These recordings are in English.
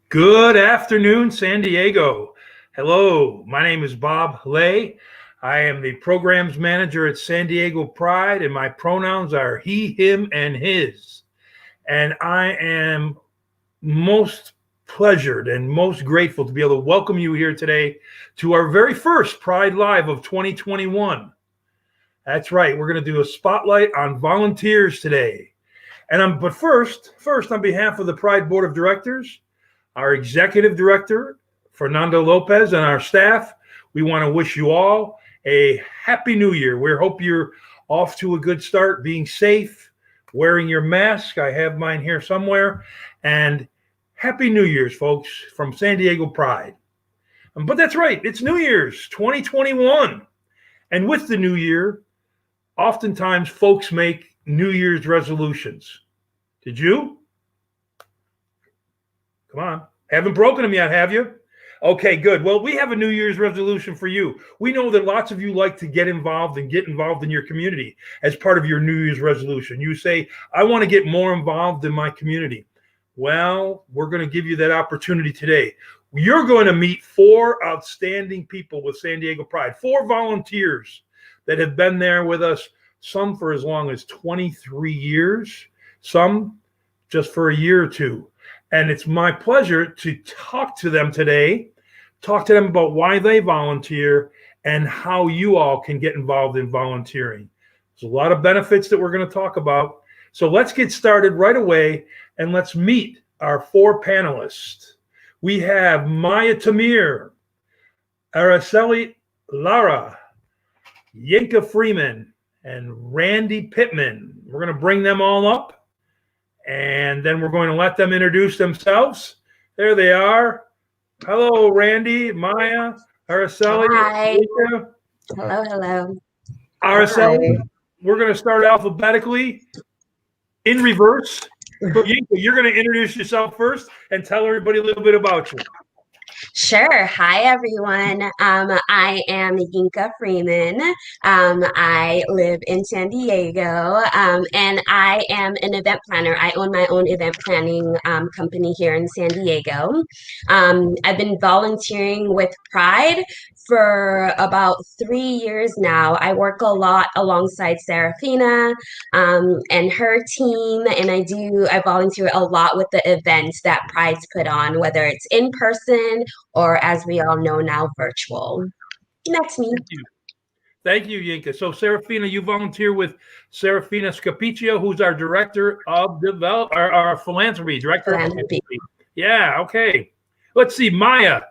Good afternoon, San Diego. Hello, my name is Bob Lay. I am the programs manager at San Diego Pride, and my pronouns are he, him, and his. And I am most pleasured and most grateful to be able to welcome you here today to our very first Pride Live of 2021. That's right, we're going to do a spotlight on volunteers today. But first, on behalf of the Pride Board of Directors, our executive director, Fernando Lopez, and our staff, we want to wish you all a happy new year. We hope you're off to a good start, being safe, wearing your mask. I have mine here somewhere. And happy New Year's, folks, from San Diego Pride. But that's right, it's New Year's 2021. And with the new year, oftentimes folks make New Year's resolutions. Did you? Come on. Haven't broken them yet, have you? Okay, good. Well, we have a New Year's resolution for you. We know that lots of you like to get involved in your community as part of your New Year's resolution. You say, I want to get more involved in my community. Well, we're going to give you that opportunity today. You're going to meet 4 outstanding people with San Diego Pride, 4 volunteers that have been there with us, some for as long as 23 years, some just for a year or 2. And it's my pleasure to talk to them today, talk to them about why they volunteer and how you all can get involved in volunteering. There's a lot of benefits that we're going to talk about. So let's get started right away and let's meet our 4 panelists. We have Maya Tamir, Araceli Lara, Yinka Freeman, and Randy Pittman. We're going to bring them all up. And then we're going to let them introduce themselves. There they are. Hello, Randy, Maya, Araceli. Hi. Hello. Araceli, we're going to start alphabetically in reverse. You're going to introduce yourself first and tell everybody a little bit about you. Sure. Hi, everyone. I am Yinka Freeman. I live in San Diego, and I am an event planner. I own my own event planning company here in San Diego. I've been volunteering with Pride for about 3 years now. I work a lot alongside Serafina and her team, and I volunteer a lot with the events that Pride's put on, whether it's in person or, as we all know now, virtual. And that's me. Thank you, Yinka. So, Serafina, you volunteer with Serafina Scapiccio, who's our director of our philanthropy, director of philanthropy. Yeah, okay. Let's see, Maya,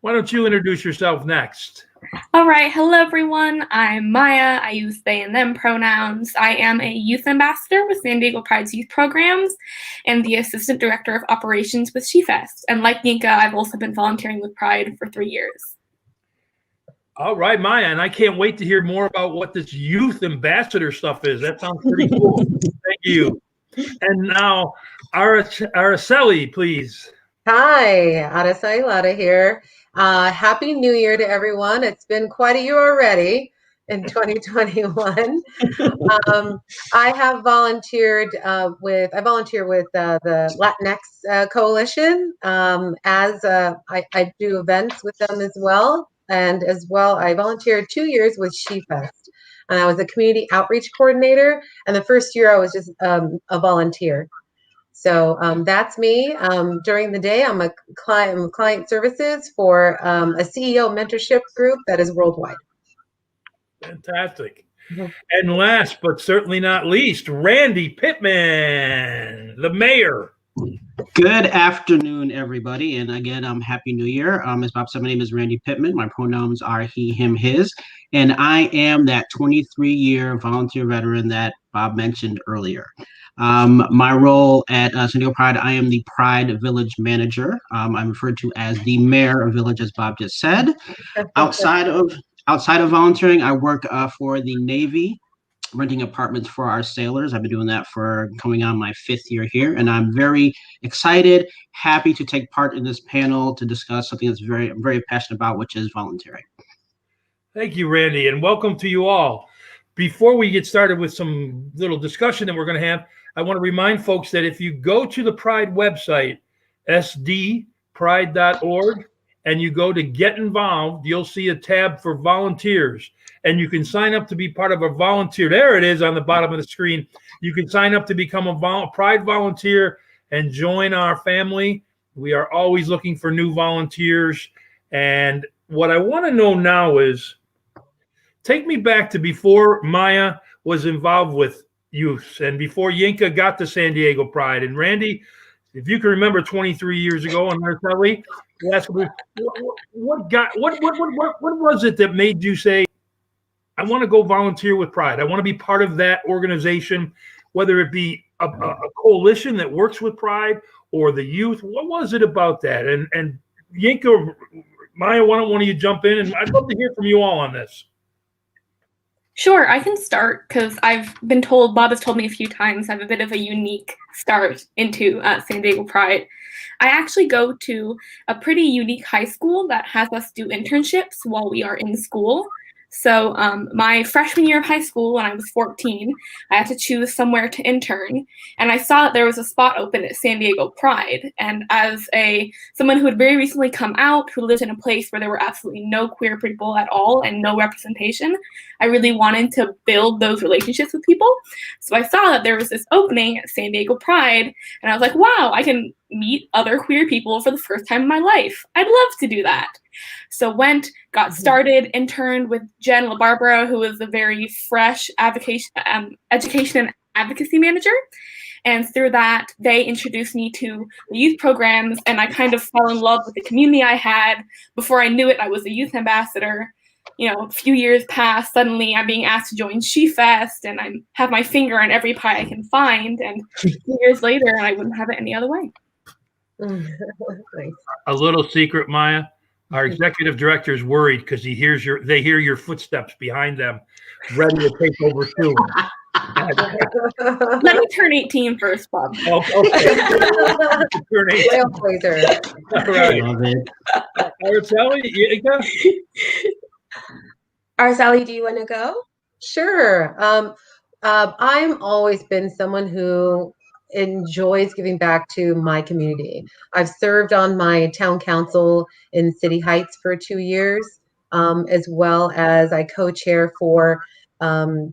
why don't you introduce yourself next? All right. Hello, everyone. I'm Maya. I use they and them pronouns. I am a youth ambassador with San Diego Pride's youth programs and the assistant director of operations with SheFest. And like Yinka, I've also been volunteering with Pride for 3 years. All right, Maya, and I can't wait to hear more about what this youth ambassador stuff is. That sounds pretty cool. Thank you. And now, Araceli, please. Hi, Araceli Lara here. Happy New Year to everyone. It's been quite a year already in 2021. I have volunteered with the Latinx Coalition as I do events with them as well. And as well, I volunteered 2 years with SheFest. and I was a community outreach coordinator. And the first year I was just a volunteer. So that's me. During the day, I'm a client services for a CEO mentorship group that is worldwide. Fantastic. Mhm. And last but certainly not least, Randy Pittman, the mayor. Good afternoon, everybody. And again, Happy New Year. As Bob said, my name is Randy Pittman. My pronouns are he, him, his. And I am that 23-year volunteer veteran that Bob mentioned earlier. My role at San Diego Pride, I am the Pride Village Manager. I'm referred to as the Mayor of Village, as Bob just said. Outside of volunteering, I work for the Navy, renting apartments for our sailors. I've been doing that for coming on my 5th year here, and I'm very excited, happy to take part in this panel to discuss something that's I'm very passionate about, which is volunteering. Thank you, Randy, and welcome to you all. Before we get started with some little discussion that we're going to have, I want to remind folks that if you go to the Pride website, sdpride.org, and you go to Get Involved, you'll see a tab for volunteers. And you can sign up to be part of a volunteer. There it is on the bottom of the screen. You can sign up to become a Pride volunteer and join our family. We are always looking for new volunteers. And what I want to know now is, take me back to before Maya was involved with youth and before Yinka got to San Diego Pride. And Randy, if you can remember 23 years ago on Martelli, what was it that made you say, I want to go volunteer with Pride. I want to be part of that organization, whether it be a coalition that works with Pride or the youth. What was it about that? And Yinka, Maya, why don't one of you jump in? And I'd love to hear from you all on this. Sure, I can start because I've been told, Bob has told me a few times, I have a bit of a unique start into San Diego Pride. I actually go to a pretty unique high school that has us do internships while we are in school. So my freshman year of high school, when I was 14, I had to choose somewhere to intern, and I saw that there was a spot open at San Diego Pride. And as someone who had very recently come out, who lived in a place where there were absolutely no queer people at all and no representation, I really wanted to build those relationships with people. So I saw that there was this opening at San Diego Pride, and I was like, wow, I can meet other queer people for the first time in my life. I'd love to do that. So got started, interned with Jen LaBarbera, who was a very fresh education and advocacy manager. And through that, they introduced me to the youth programs, and I kind of fell in love with the community I had. Before I knew it, I was a youth ambassador. A few years passed, suddenly I'm being asked to join SheFest, and I have my finger on every pie I can find. And 2 years later, I wouldn't have it any other way. A little secret, Maya. Our executive director is worried because they hear your footsteps behind them, ready to take over soon. Let me turn 18 first, Bob. Oh, okay. Turn 18. Trailblazer. All right. Love it. Araceli, Araceli, do you want to go? Sure. I've always been someone who enjoys giving back to my community. I've served on my town council in City Heights for 2 years, as well as I co-chair for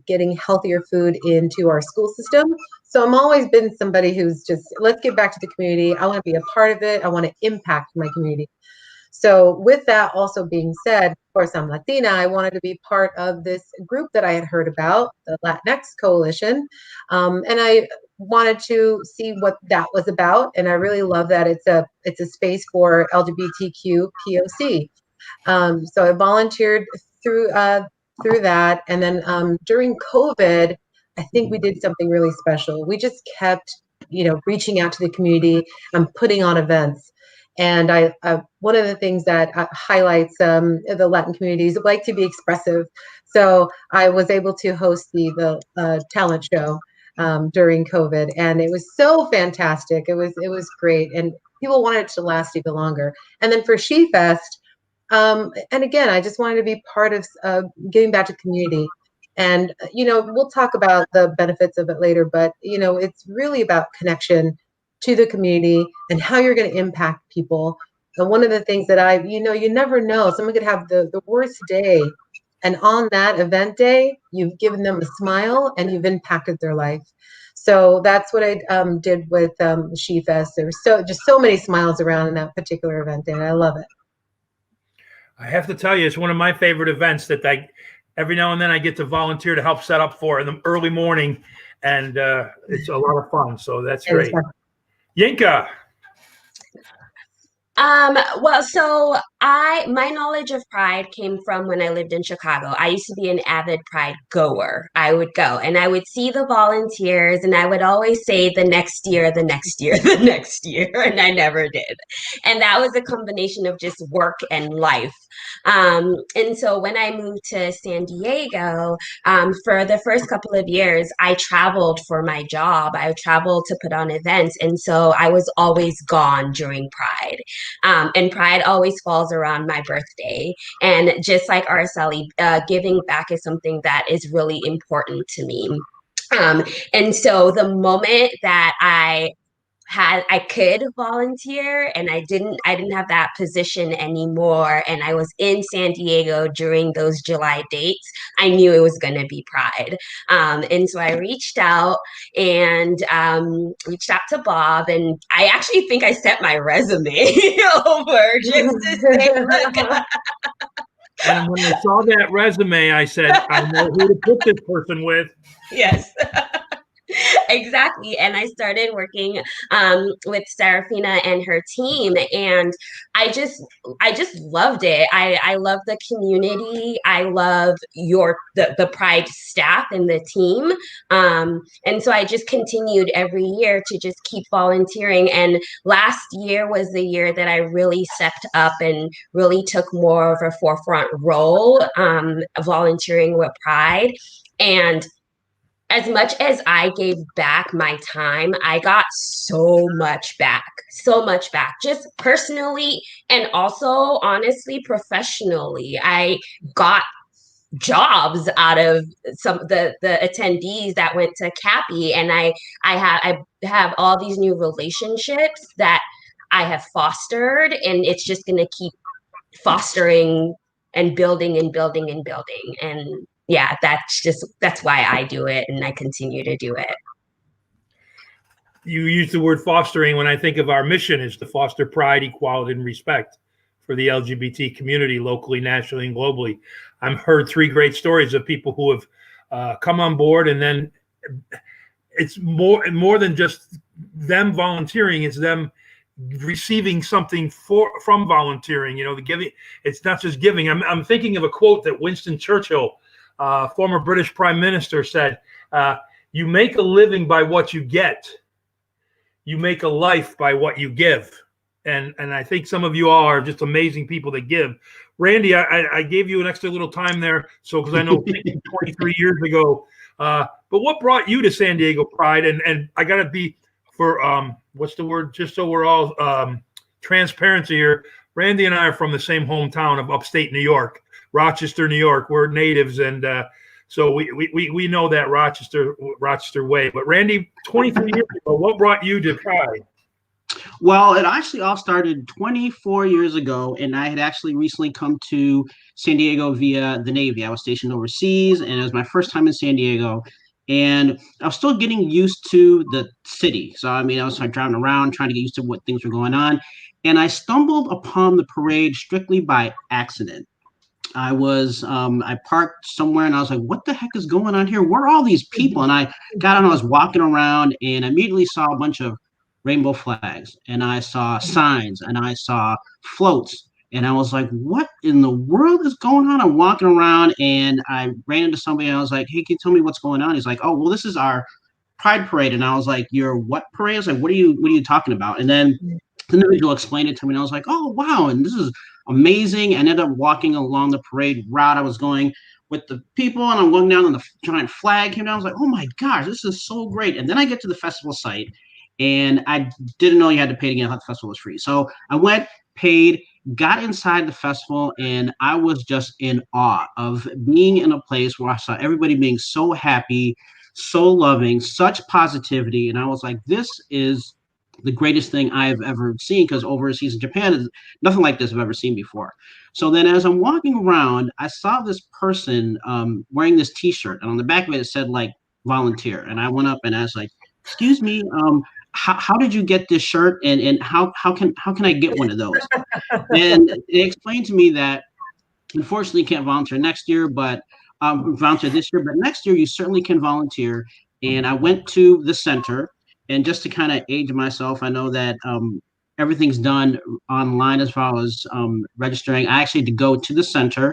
getting healthier food into our school system. So I'm always been somebody who's just, let's give back to the community. I want to be a part of it. I want to impact my community. So with that also being said, of course, I'm Latina. I wanted to be part of this group that I had heard about, the Latinx Coalition. And I wanted to see what that was about. And I really love that it's a space for LGBTQ POC. So I volunteered through that. And then during COVID, I think we did something really special. We just kept, reaching out to the community and putting on events. And I one of the things that highlights the Latin communities like to be expressive. So I was able to host the talent show during COVID, and it was so fantastic. It was great, and people wanted it to last even longer. And then for SheFest, and again, I just wanted to be part of giving back to the community. And we'll talk about the benefits of it later, but it's really about connection to the community and how you're going to impact people. And one of the things that you never know, someone could have the worst day And on that event day, you've given them a smile and you've impacted their life. So that's what I did with She Fest. There were just so many smiles around in that particular event day, and I love it. I have to tell you, it's one of my favorite events that every now and then I get to volunteer to help set up for in the early morning, and it's a lot of fun. So that's great. Yinka. Well, so my knowledge of Pride came from when I lived in Chicago. I used to be an avid Pride goer. I would go and I would see the volunteers and I would always say the next year, the next year, the next year, and I never did. And that was a combination of just work and life. And so when I moved to San Diego, for the first couple of years, I traveled for my job. I traveled to put on events. And so I was always gone during Pride. And Pride always falls around my birthday. And just like Araceli, giving back is something that is really important to me. And so the moment that I could volunteer and I didn't have that position anymore, and I was in San Diego during those July dates, I knew it was going to be Pride. And so I reached out to Bob, and I actually think I sent my resume over just to say, look. And when I saw that resume, I said, I know who to put this person with. Yes. Exactly. And I started working with Serafina and her team, and I just loved it. I love the community. I love the Pride staff and the team. And so I just continued every year to just keep volunteering. And last year was the year that I really stepped up and really took more of a forefront role volunteering with Pride. And as much as I gave back my time, I got so much back, just personally and also honestly, professionally. I got jobs out of some of the attendees that went to CAPI, and I have all these new relationships that I have fostered, and it's just going to keep fostering and building and building and building. And yeah, that's why I do it, and I continue to do it. You use the word fostering. When I think of our mission is to foster pride, equality, and respect for the LGBT community locally, nationally, and globally. I've heard 3 great stories of people who have come on board, and then it's more than just them volunteering. It's them receiving something from volunteering. You know, the giving. It's not just giving. I'm thinking of a quote that Winston Churchill, former British Prime Minister, said, you make a living by what you get. You make a life by what you give. And I think some of you all are just amazing people that give. Randy, I gave you an extra little time there, because I know 23 years ago. But what brought you to San Diego Pride? And I got to be for, what's the word? Just so we're all transparency here. Randy and I are from the same hometown of upstate New York. Rochester, New York. We're natives, and so we know that Rochester way. But Randy, 23 years ago, what brought you to Pride? Well, it actually all started 24 years ago, and I had actually recently come to San Diego via the Navy. I was stationed overseas, and it was my first time in San Diego, and I was still getting used to the city. So, I mean, I was like driving around, trying to get used to what things were going on, and I stumbled upon the parade strictly by accident. I parked somewhere and I was like, what the heck is going on here? Where are all these people? And I got on, I was walking around and I immediately saw a bunch of rainbow flags, and I saw signs, and I saw floats, and I was like, what in the world is going on? I'm walking around and I ran into somebody and I was like, hey, can you tell me what's going on? He's like, oh, well, this is our Pride Parade. And I was like, your what parade? I was like, what are you talking about? And then the individual explained it to me, and I was like, oh, wow, and this is amazing. I ended up walking along the parade route. I was going with the people, and I'm looking down, and the giant flag came down. I was like, oh my gosh, this is so great. And then I get to the festival site, and I didn't know you had to pay to get in. I thought the festival was free. So I went, paid, got inside the festival, and I was just in awe of being in a place where I saw everybody being so happy, so loving, such positivity. And I was like, this is the greatest thing I've ever seen, because overseas in Japan, is nothing like this I've ever seen before. So then as I'm walking around, I saw this person wearing this T-shirt, and on the back of it, it said like volunteer. And I went up and I was like, excuse me, how did you get this shirt? And how can I get one of those? And they explained to me that unfortunately you can't volunteer next year, but volunteer this year, but next year you certainly can volunteer. And I went to the center, and just to kind of age myself, I know that everything's done online as far as registering. I actually had to go to the center.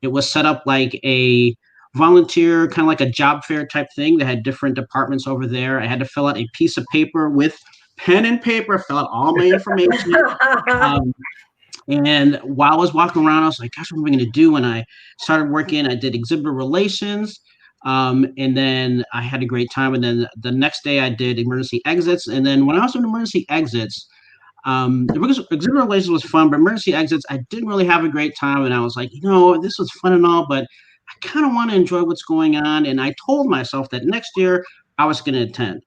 It was set up like a volunteer, kind of like a job fair type thing. They had different departments over there. I had to fill out a piece of paper with pen and paper, fill out all my information. And while I was walking around, I was like, gosh, what am I going to do? When I started working, I did exhibitor relations. And then I had a great time. And then the next day I did emergency exits. And then when I was doing emergency exits, the exhibitor relations was fun, but emergency exits, I didn't really have a great time. And I was like, this was fun and all, but I kind of want to enjoy what's going on. And I told myself that next year I was going to attend.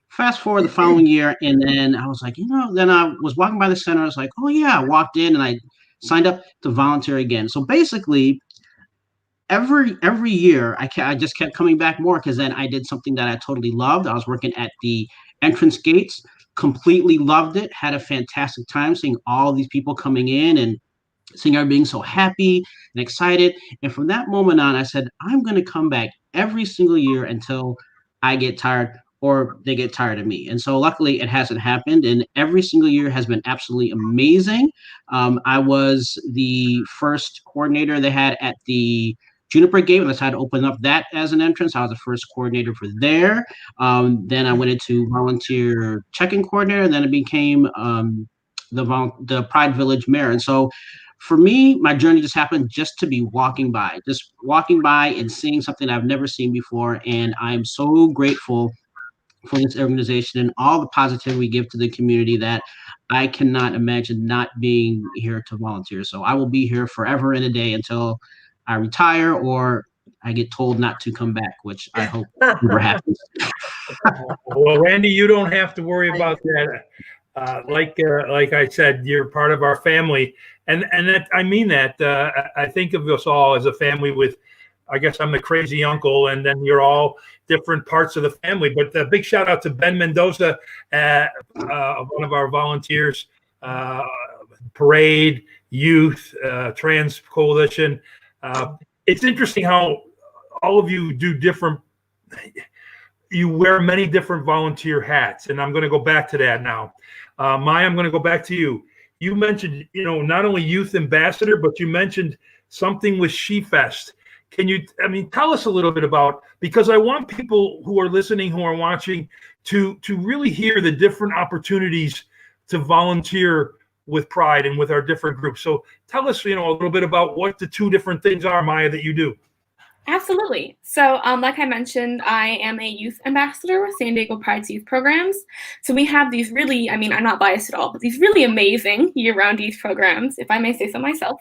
Fast forward the following year, and then I was like, then I was walking by the center. I was like, oh yeah, I walked in and I signed up to volunteer again. So basically, every year I just kept coming back more, because then I did something that I totally loved. I was working at the entrance gates, completely loved it, had a fantastic time seeing all these people coming in and seeing everybody being so happy and excited. And from that moment on, I said, I'm going to come back every single year until I get tired or they get tired of me. And so luckily it hasn't happened. And every single year has been absolutely amazing. I was the first coordinator they had at the Juniper Gate, when I decided to open up that as an entrance. I was the first coordinator for there. Then I went into volunteer check-in coordinator. Then it became the Pride Village mayor. And so for me, my journey just happened just to be walking by and seeing something I've never seen before. And I'm so grateful for this organization and all the positivity we give to the community that I cannot imagine not being here to volunteer. So I will be here forever and a day until I retire or I get told not to come back, which I hope never happens. Well, Randy, you don't have to worry about that. Like I said, you're part of our family, and that, I mean that. I think of us all as a family with, I guess I'm the crazy uncle, and then you're all different parts of the family. But a big shout out to Ben Mendoza, one of our volunteers, Parade, Youth, Trans Coalition. It's interesting how all of you do different, you wear many different volunteer hats. And I'm going to go back to that now. Maya, I'm going to go back to you. You mentioned, not only youth ambassador, but you mentioned something with SheFest. Can you, tell us a little bit about, because I want people who are listening, who are watching, to really hear the different opportunities to volunteer with Pride and with our different groups. So tell us, a little bit about what the two different things are, Maya, that you do. Absolutely. So like I mentioned, I am a youth ambassador with San Diego Pride's youth programs. So we have these really, I'm not biased at all, but these really amazing year-round youth programs, if I may say so myself.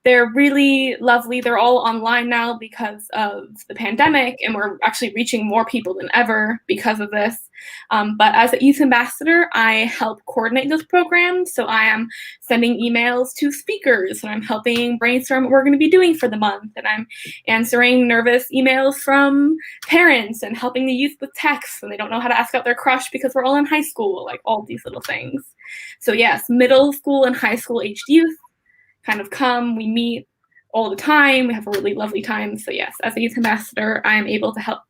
They're really lovely. They're all online now because of the pandemic, and we're actually reaching more people than ever because of this. But as a youth ambassador, I help coordinate those programs. So I am sending emails to speakers, and I'm helping brainstorm what we're going to be doing for the month. And I'm answering nervous emails from parents and helping the youth with texts when they don't know how to ask out their crush because we're all in high school, like all these little things. So yes, middle school and high school aged youth kind of come, we meet all the time, we have a really lovely time. So yes, as a youth ambassador, I'm able to help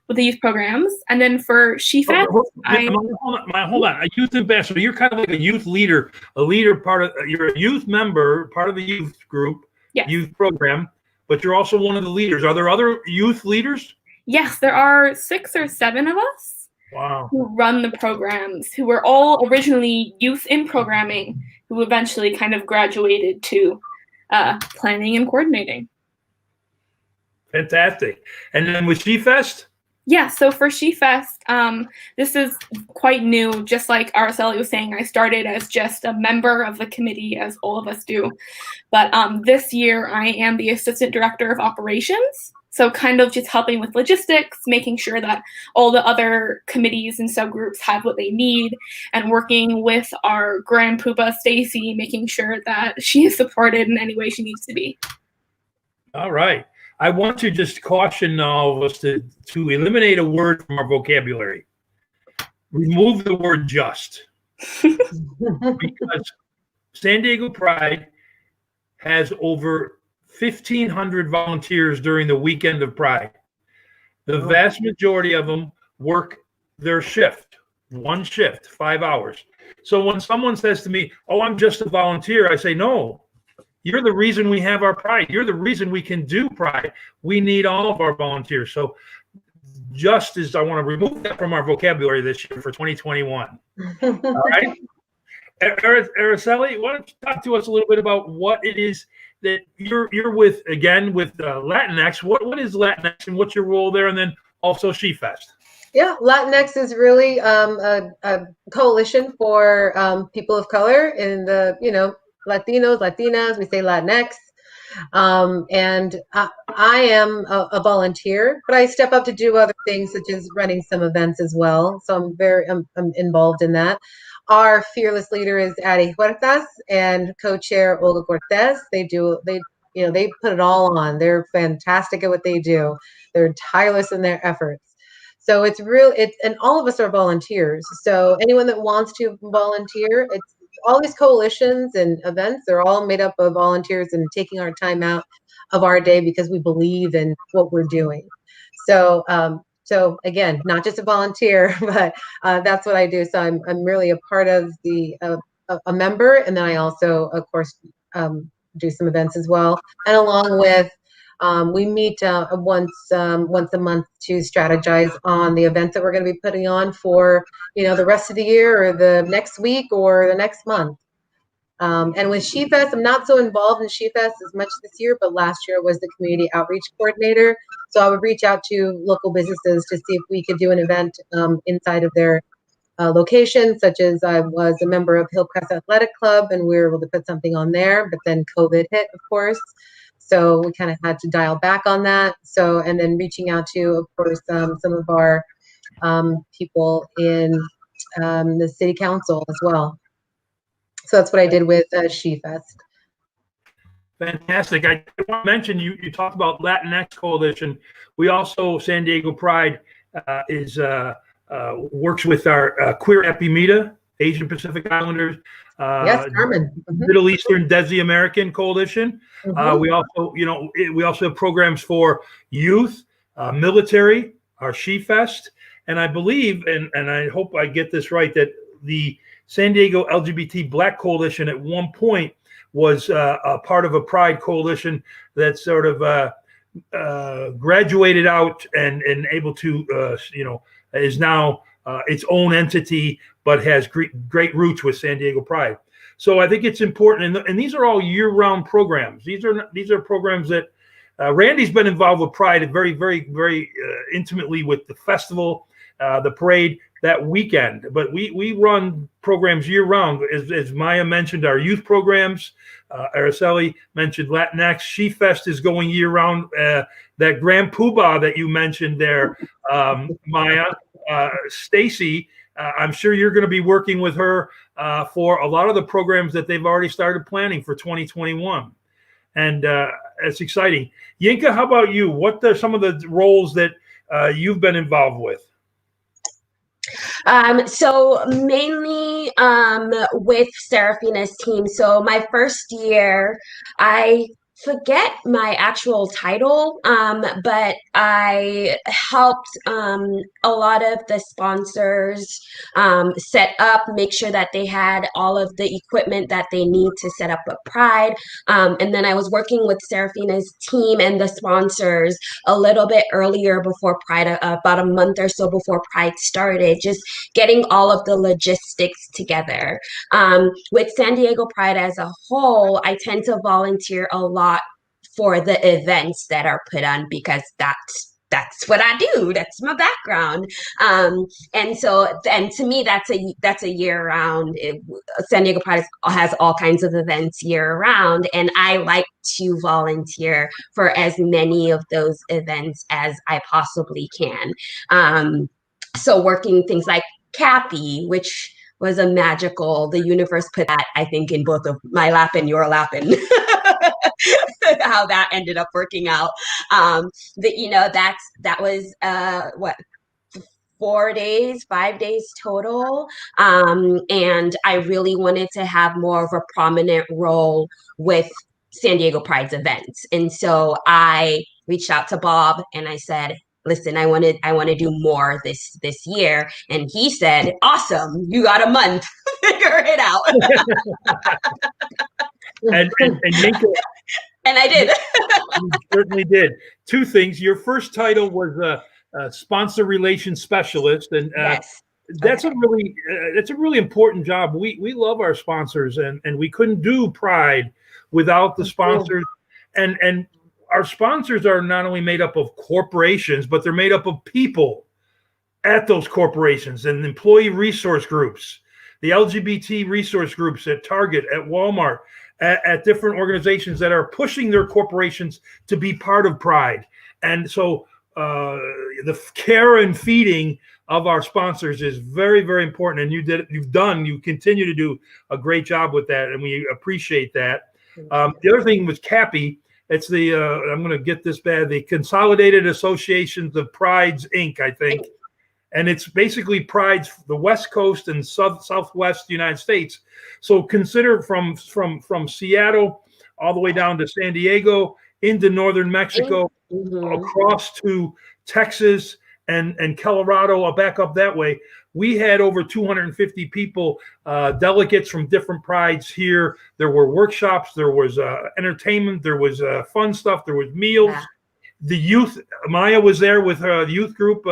with the youth programs. And then for SheFest, hold on, a youth ambassador, you're kind of like a youth leader, you're a youth member, part of the youth group, yes, youth program, but you're also one of the leaders. Are there other youth leaders? Yes, there are 6 or 7 of us. Wow. Who run the programs, who were all originally youth in programming, who eventually kind of graduated to planning and coordinating. Fantastic. And then with SheFest? Yeah, so for SheFest, this is quite new. Just like Araceli was saying, I started as just a member of the committee, as all of us do. But this year, I am the Assistant Director of Operations. So kind of just helping with logistics, making sure that all the other committees and subgroups have what they need, and working with our Grand Poobah, Stacy, making sure that she is supported in any way she needs to be. All right. I want to just caution all of us to eliminate a word from our vocabulary. Remove the word just. Because San Diego Pride has over 1,500 volunteers during the weekend of Pride. The vast majority of them work their shift, one shift, 5 hours. So when someone says to me, "Oh, I'm just a volunteer," I say, "No, you're the reason we have our Pride. You're the reason we can do Pride. We need all of our volunteers." So just as I want to remove that from our vocabulary this year for 2021. All right. Araceli, why don't you talk to us a little bit about what it is that you're with, again, with Latinx. What is Latinx and what's your role there? And then also SheFest. Yeah, Latinx is really a coalition for people of color in the, Latinos, Latinas, we say Latinx. And I am a volunteer, but I step up to do other things such as running some events as well. So I'm involved in that. Our fearless leader is Adi Huertas and co-chair Olga Cortez. They put it all on. They're fantastic at what they do. They're tireless in their efforts. So and all of us are volunteers. So anyone that wants to volunteer, it's all these coalitions and events, they're all made up of volunteers and taking our time out of our day because we believe in what we're doing. So again, not just a volunteer, but that's what I do. So I'm really a part of a member, and then I also, of course, do some events as well. And along with, we meet once a month to strategize on the events that we're going to be putting on for the rest of the year or the next week or the next month. And with SheFest, I'm not so involved in SheFest as much this year, but last year I was the community outreach coordinator. So I would reach out to local businesses to see if we could do an event inside of their location, such as I was a member of Hillcrest Athletic Club, and we were able to put something on there, but then COVID hit, of course. So we kind of had to dial back on that. So, and then reaching out to, of course, some of our people in the city council as well. So that's what I did with SheFest. Fantastic. I want to mention, you talked about Latinx Coalition. We also, San Diego Pride works with our Queer Epimeta, Asian Pacific Islanders, yes, Carmen. Middle Eastern Desi American Coalition. We also have programs for youth, military, our SheFest, and I believe, and I hope I get this right, that the San Diego LGBT Black Coalition at one point was a part of a Pride coalition that sort of graduated out and able to, is now its own entity, but has great roots with San Diego Pride. So I think it's important, and these are all year-round programs. These are programs that Randy's been involved with Pride very, very, very intimately with the festival, the parade, that weekend. But we run programs year-round. As Maya mentioned, our youth programs. Araceli mentioned Latinx. SheFest is going year-round. That Grand Poobah that you mentioned there, Maya, Stacy, I'm sure you're going to be working with her for a lot of the programs that they've already started planning for 2021. And it's exciting. Yinka, how about you? What are some of the roles that you've been involved with? So mainly with Serafina's team. So my first year, I forget my actual title, but I helped a lot of the sponsors set up, make sure that they had all of the equipment that they need to set up a Pride. And then I was working with Serafina's team and the sponsors a little bit earlier before Pride, about a month or so before Pride started, just getting all of the logistics together. With San Diego Pride as a whole, I tend to volunteer a lot for the events that are put on because that's that's what I do. That's my background. And to me, that's a year round. San Diego Pride has all kinds of events year round, and I like to volunteer for as many of those events as I possibly can. So working things like Cappy, which was a magical, the universe put that, I think, in both of my lap and your lap, and how that ended up working out. That was what, 5 days total. And I really wanted to have more of a prominent role with San Diego Pride's events. And so I reached out to Bob and I said, listen, I want to do more this year. And he said, awesome, you got a month, figure it out. and Yinka, and I did. You certainly did. Two things. Your first title was a sponsor relations specialist, and yes. that's a really important job. We love our sponsors, and we couldn't do Pride without the sponsors. And our sponsors are not only made up of corporations, but they're made up of people at those corporations and employee resource groups, the LGBT resource groups at Target, at Walmart, at different organizations that are pushing their corporations to be part of Pride. And so the care and feeding of our sponsors is very, very important. And you continue to do a great job with that. And we appreciate that. The other thing was Cappy. It's I'm going to get this bad, the Consolidated Associations of Prides, Inc., I think. And it's basically Prides, the West Coast and Southwest United States. So consider from Seattle all the way down to San Diego, into northern Mexico, across to Texas and Colorado, back up that way. We had over 250 people, delegates from different prides here. There were workshops, there was entertainment, there was fun stuff, there was meals. Yeah. The youth, Maya was there with the youth group,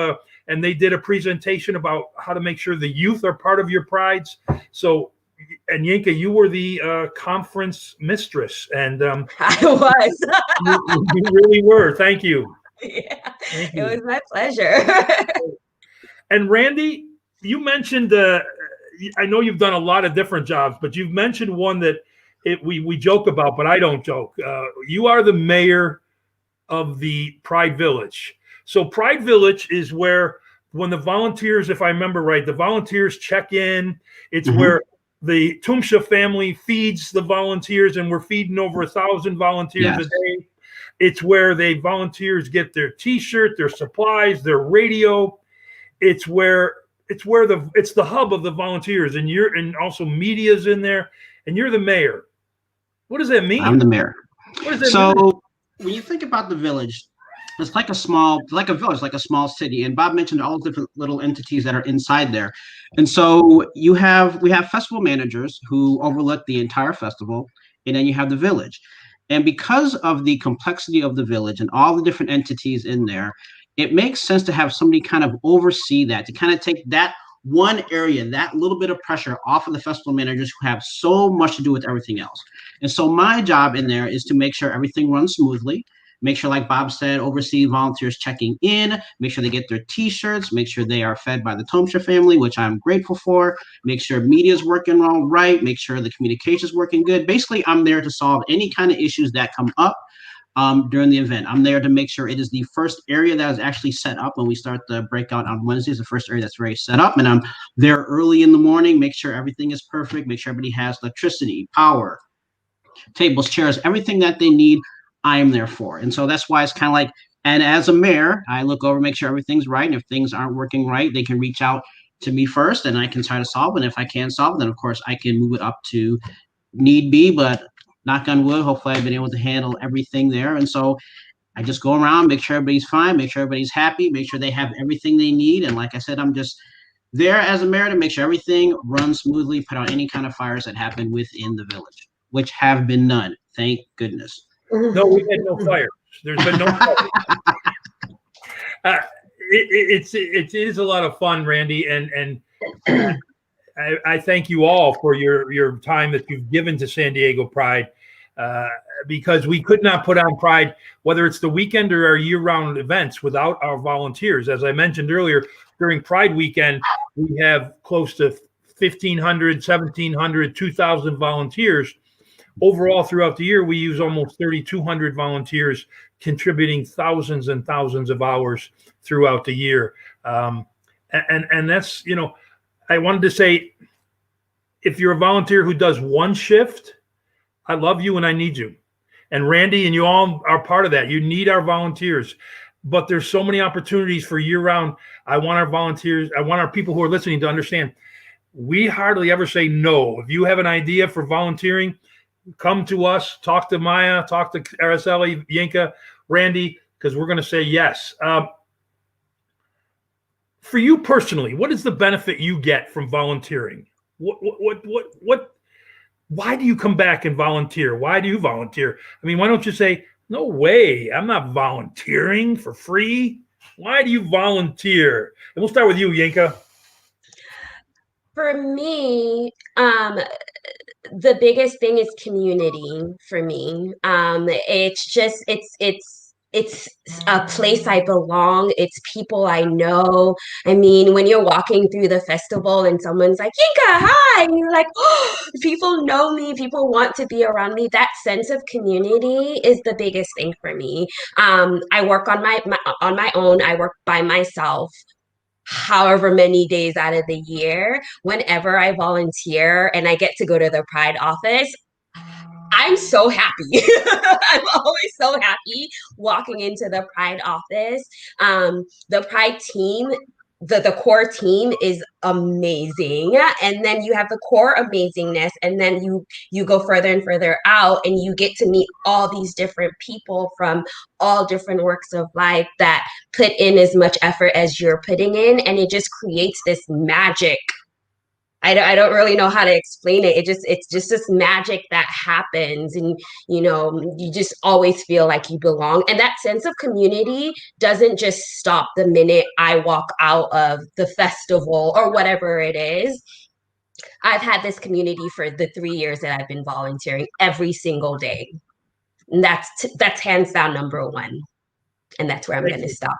and they did a presentation about how to make sure the youth are part of your prides. So, and Yinka, you were the conference mistress, and I was. you really were. Thank you. Yeah, Thank you. It was my pleasure. And Randy, you mentioned, I know you've done a lot of different jobs, but you've mentioned one that we joke about, but I don't joke. You are the mayor of the Pride Village. So Pride Village is where, when the volunteers, if I remember right, the volunteers check in. It's where the Tumsha family feeds the volunteers, and we're feeding over 1,000 volunteers a day. It's where the volunteers get their T-shirt, their supplies, their radio. It's the hub of the volunteers, and also media's in there, and you're the mayor. What does that mean? I'm the mayor. What does that mean? When you think about the village, it's like a village, like a small city. And Bob mentioned all the different little entities that are inside there. And so we have festival managers who overlook the entire festival, and then you have the village. And because of the complexity of the village and all the different entities in there, it makes sense to have somebody kind of oversee that, to kind of take that one area, that little bit of pressure off of the festival managers who have so much to do with everything else. And so my job in there is to make sure everything runs smoothly, make sure, like Bob said, oversee volunteers checking in, make sure they get their T-shirts, make sure they are fed by the Tomsha family, which I'm grateful for, make sure media is working all right, make sure the communication is working good. Basically, I'm there to solve any kind of issues that come up during the event. I'm there to make sure it is the first area that is actually set up when we start the breakout on Wednesdays, the first area that's very set up. And I'm there early in the morning, make sure everything is perfect, make sure everybody has electricity, power, tables, chairs, everything that they need, I am there for. And so that's why it's kind of like, and as a mayor, I look over, make sure everything's right. And if things aren't working right, they can reach out to me first and I can try to solve it. And if I can't solve it, then of course I can move it up to need be, but knock on wood, hopefully I've been able to handle everything there. And so I just go around, make sure everybody's fine, make sure everybody's happy, make sure they have everything they need. And like I said, I'm just there as a mayor to make sure everything runs smoothly, put out any kind of fires that happen within the village, which have been none. Thank goodness. No, we had no fires. There's been no fires. It is a lot of fun, Randy, and I thank you all for your time that you've given to San Diego Pride. because we could not put on Pride, whether it's the weekend or our year-round events, without our volunteers. As I mentioned earlier, during Pride weekend, we have close to 1,500, 1,700, 2,000 volunteers. Overall, throughout the year, we use almost 3,200 volunteers, contributing thousands and thousands of hours throughout the year. And that's, I wanted to say, if you're a volunteer who does one shift, I love you and I need you. And Randy and you all are part of that. You need our volunteers. But there's so many opportunities for year-round. I want our volunteers, I want our people who are listening to understand, we hardly ever say no. If you have an idea for volunteering, come to us, talk to Maya, talk to Araceli, Yinka, Randy, because we're going to say yes. For you personally, what is the benefit you get from volunteering? Why do you come back and volunteer? Why do you volunteer? I mean, why don't you say, no way, I'm not volunteering for free. Why do you volunteer? And we'll start with you, Yinka. For me, the biggest thing is community for me. It's a place I belong. It's people I know. I mean, when you're walking through the festival and someone's like, Yinka, hi, and you're like, oh, people know me, people want to be around me. That sense of community is the biggest thing for me. I work on my own. I work by myself however many days out of the year. Whenever I volunteer and I get to go to the Pride office, I'm so happy. I'm always so happy walking into the Pride office. The Pride team, the core team is amazing. And then you have the core amazingness, and then you go further and further out and you get to meet all these different people from all different works of life that put in as much effort as you're putting in, and it just creates this magic. I don't really know how to explain it. It's just this magic that happens, and you just always feel like you belong. And that sense of community doesn't just stop the minute I walk out of the festival or whatever it is. I've had this community for the 3 years that I've been volunteering every single day. And that's hands down number one. And that's where I'm going to stop.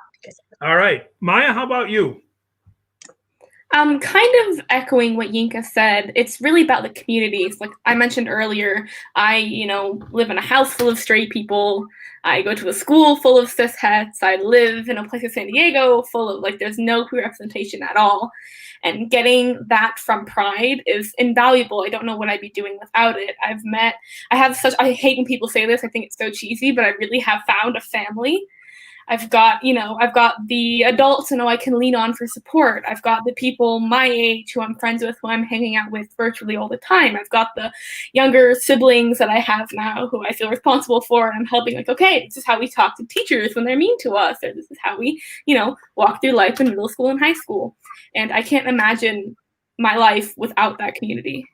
All right. Maya, how about you? Kind of echoing what Yinka said, it's really about the communities. Like I mentioned earlier, I, live in a house full of straight people. I go to a school full of cis-hets. I live in a place in San Diego full of, there's no queer representation at all. And getting that from Pride is invaluable. I don't know what I'd be doing without it. I hate when people say this, I think it's so cheesy, but I really have found a family. I've got the adults I know I can lean on for support. I've got the people my age who I'm friends with, who I'm hanging out with virtually all the time. I've got the younger siblings that I have now who I feel responsible for, and I'm helping, okay, this is how we talk to teachers when they're mean to us, or this is how we, walk through life in middle school and high school. And I can't imagine my life without that community.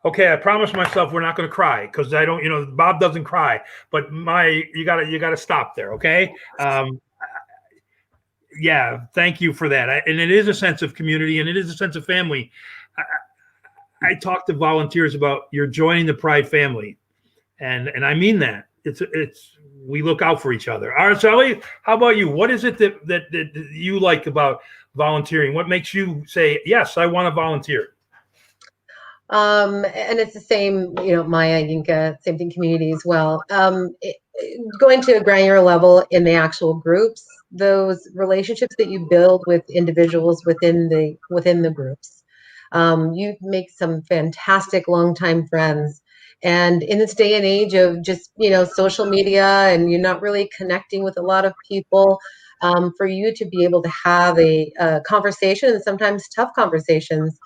Okay, I promised myself we're not going to cry, because I don't, Bob doesn't cry, but you gotta stop there. Okay. Yeah. Thank you for that. And it is a sense of community, and it is a sense of family. I talk to volunteers about you're joining the Pride family, and I mean that. We look out for each other. Araceli, how about you? What is it that you like about volunteering? What makes you say, yes, I want to volunteer? And it's the same, Maya, Yinka, same thing, community as well. Going to a granular level in the actual groups, those relationships that you build with individuals within the groups, you make some fantastic longtime friends. And in this day and age of just, social media, and you're not really connecting with a lot of people, for you to be able to have a conversation, and sometimes tough conversations,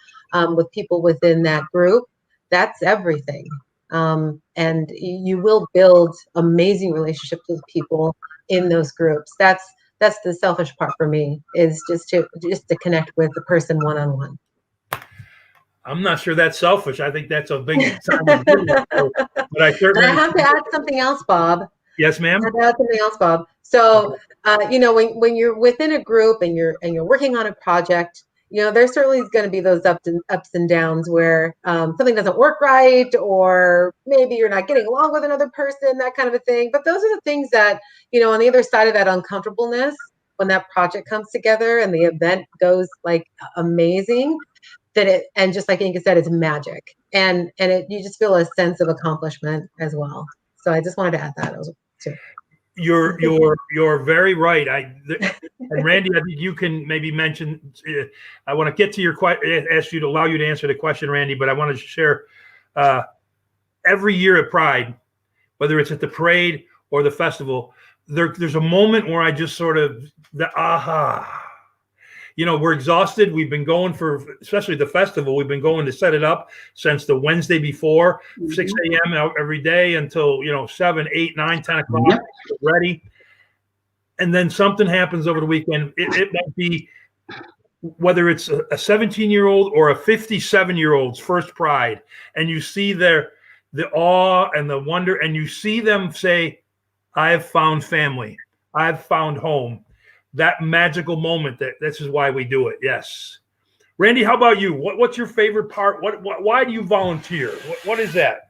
with people within that group, that's everything. And you will build amazing relationships with people in those groups. That's the selfish part for me, is just to connect with the person one-on-one. I'm not sure that's selfish. I think that's a big sign of goodness. But I have to add something else, Bob. Yes, ma'am. I have to add something else, Bob. So, when you're within a group and you're working on a project, there's certainly going to be those ups and downs where something doesn't work right, or maybe you're not getting along with another person, that kind of a thing. But those are the things that, on the other side of that uncomfortableness, when that project comes together and the event goes like amazing, and just like Inka said, it's magic, and you just feel a sense of accomplishment as well. So I just wanted to add that too. You're very right. And Randy, I think you can maybe mention. I want to get to your question, allow you to answer the question, Randy. But I want to share. Every year at Pride, whether it's at the parade or the festival, there's a moment where I just sort of the aha. We're exhausted. We've been going especially the festival, we've been going to set it up since the Wednesday before, 6 a.m. every day until, 7, 8, 9, 10 o'clock, Yep. ready. And then something happens over the weekend. It might be, whether it's a 17-year-old or a 57-year-old's first Pride, and you see the awe and the wonder, and you see them say, I have found family. I've found home. That magical moment, this is why we do it. Yes. Randy, how about you? What's your favorite part? Why do you volunteer? What is that?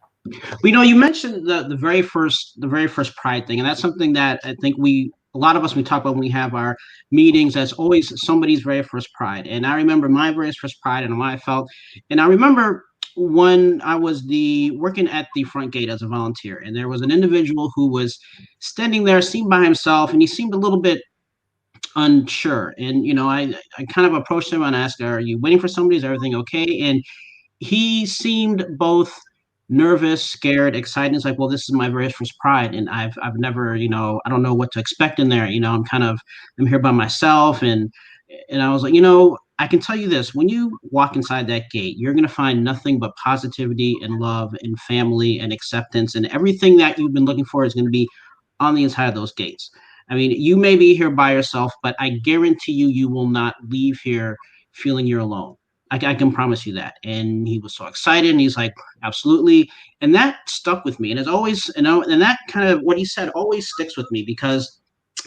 Well, you mentioned the very first Pride thing, and that's something that I think a lot of us, we talk about when we have our meetings. That's always somebody's very first Pride. And I remember my very first Pride and how I felt. And I remember when I was working at the front gate as a volunteer, and there was an individual who was standing there, seemed by himself, and he seemed a little bit unsure. And I kind of approached him and asked, are you waiting for somebody? Is everything okay? And he seemed both nervous, scared, excited. It's like, well, this is my very first Pride, and I've never, I don't know what to expect in there. I'm here by myself, and I was like, I can tell you this: when you walk inside that gate, you're going to find nothing but positivity and love and family and acceptance, and everything that you've been looking for is going to be on the inside of those gates. I mean, you may be here by yourself, but I guarantee you will not leave here feeling you're alone. I can promise you that. And he was so excited, and he's like, absolutely. And that stuck with me. And it's always, and that kind of what he said always sticks with me, because